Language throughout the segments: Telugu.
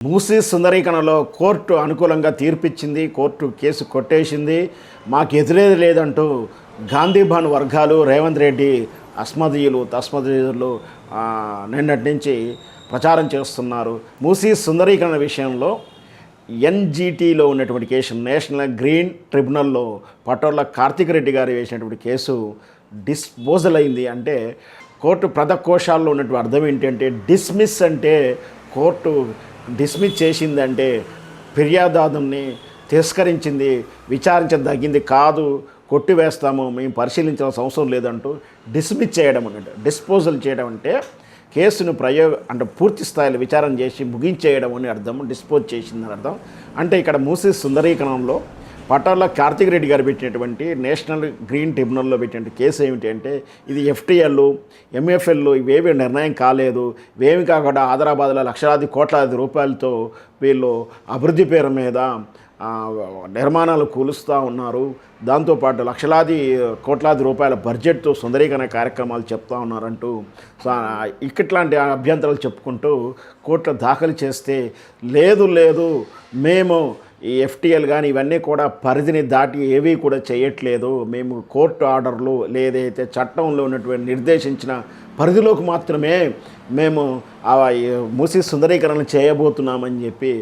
మూసీ సుందరీకరణలో కోర్టు అనుకూలంగా తీర్పిచ్చింది. కోర్టు కేసు కొట్టేసింది. మాకు ఎదురేది లేదంటూ గాంధీభవన్ వర్గాలు రేవంత్ రెడ్డి తస్మదీయులు నిన్నటి నుంచి ప్రచారం చేస్తున్నారు. మూసీ సుందరీకరణ విషయంలో ఎన్జిటిలో ఉన్నటువంటి కేసు, నేషనల్ గ్రీన్ ట్రిబ్యునల్లో పటోళ్ల కార్తిక్ రెడ్డి గారు వేసినటువంటి కేసు డిస్పోజల్ అయింది. అంటే కోర్టు పదకోశాల్లో ఉన్నటువంటి అర్థం ఏంటంటే డిస్మిస్ అంటే కోర్టు డిస్మిస్ చేసిందంటే ఫిర్యాదుని తిరస్కరించింది, విచారించదగింది కాదు, కొట్టివేస్తాము, మేము పరిశీలించాల్సిన అవసరం లేదంటూ డిస్మిస్ చేయడం అన్నట్టు. డిస్పోజల్ చేయడం అంటే కేసును అంటే పూర్తి స్థాయిలో విచారణ చేసి ముగించేయడం అని అర్థం. డిస్పోజ్ చేసిందని అర్థం. అంటే ఇక్కడ మూసీ సుందరీకరణంలో పటోళ్ల కార్తిక్ రెడ్డి గారు పెట్టినటువంటి నేషనల్ గ్రీన్ ట్రిబ్యునల్లో పెట్టినటువంటి కేసు ఏమిటి అంటే ఇది ఎఫ్టీఎల్, ఎంఎఫ్ఎల్ ఇవేవి నిర్ణయం కాలేదు. ఇవేమి కాకుండా ఆదరాబాద్లో లక్షలాది కోట్లాది రూపాయలతో వీళ్ళు అభివృద్ధి పేరు మీద నిర్మాణాలు కూలుస్తూ ఉన్నారు. దాంతోపాటు కోట్లాది రూపాయల బడ్జెట్తో సుందరీకరణ కార్యక్రమాలు చెప్తా ఉన్నారంటూ ఇట్లాంటి అభ్యంతరాలు చెప్పుకుంటూ కోర్టులో దాఖలు చేస్తే లేదు మేము ఈ ఎఫ్టీఎల్ కానీ ఇవన్నీ కూడా పరిధిని దాటి ఏవీ కూడా చేయట్లేదు, మేము కోర్టు ఆర్డర్లు లేదైతే చట్టంలో ఉన్నటువంటి నిర్దేశించిన పరిధిలోకి మాత్రమే మేము మూసీ సుందరీకరణ చేయబోతున్నామని చెప్పి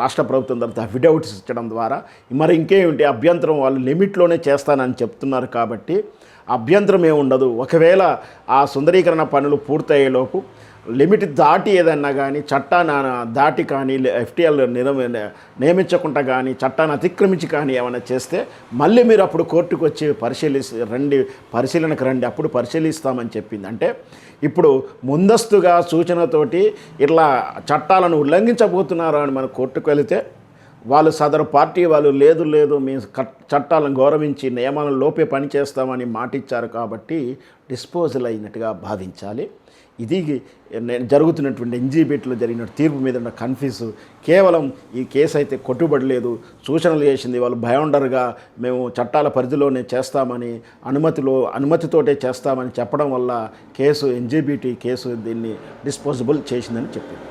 రాష్ట్ర ప్రభుత్వం తరఫున అఫిడవిట్స్ ఇచ్చడం ద్వారా మరి ఇంకేమిటి అభ్యంతరం, వాళ్ళు లిమిట్లోనే చేస్తానని చెప్తున్నారు కాబట్టి అభ్యంతరం ఏముండదు. ఒకవేళ ఆ సుందరీకరణ పనులు పూర్తయ్యేలోపు లిమిట్ దాటి ఏదన్నా కానీ చట్టాన్ని దాటి కానీ ఎఫ్టీఎల్ నియమించకుండా కానీ చట్టాన్ని అతిక్రమించి కానీ ఏమైనా చేస్తే మళ్ళీ మీరు అప్పుడు కోర్టుకు వచ్చి పరిశీలనకు రండి, అప్పుడు పరిశీలిస్తామని చెప్పింది. అంటే ఇప్పుడు ముందస్తుగా సూచనతోటి ఇట్లా చట్టాలను ఉల్లంఘించబోతున్నారు అని మన కోర్టుకు వెళితే వాళ్ళు సదరు పార్టీ వాళ్ళు లేదు మేము చట్టాలను గౌరవించి నియమాలను లోపే పనిచేస్తామని మాటిచ్చారు కాబట్టి డిస్పోజల్ అయినట్టుగా భావించాలి. ఇది జరుగుతున్నటువంటి ఎన్జీబీటీలో జరిగిన తీర్పు మీద ఉన్న కన్ఫ్యూజ్. కేవలం ఈ కేసు అయితే కొట్టుబడలేదు, సూచనలు చేసింది. వాళ్ళు భయండర్గా మేము చట్టాల పరిధిలోనే చేస్తామని అనుమతితోటే చేస్తామని చెప్పడం వల్ల ఎన్జీబీటీ కేసు దీన్ని డిస్పోజబుల్ చేసిందని చెప్పింది.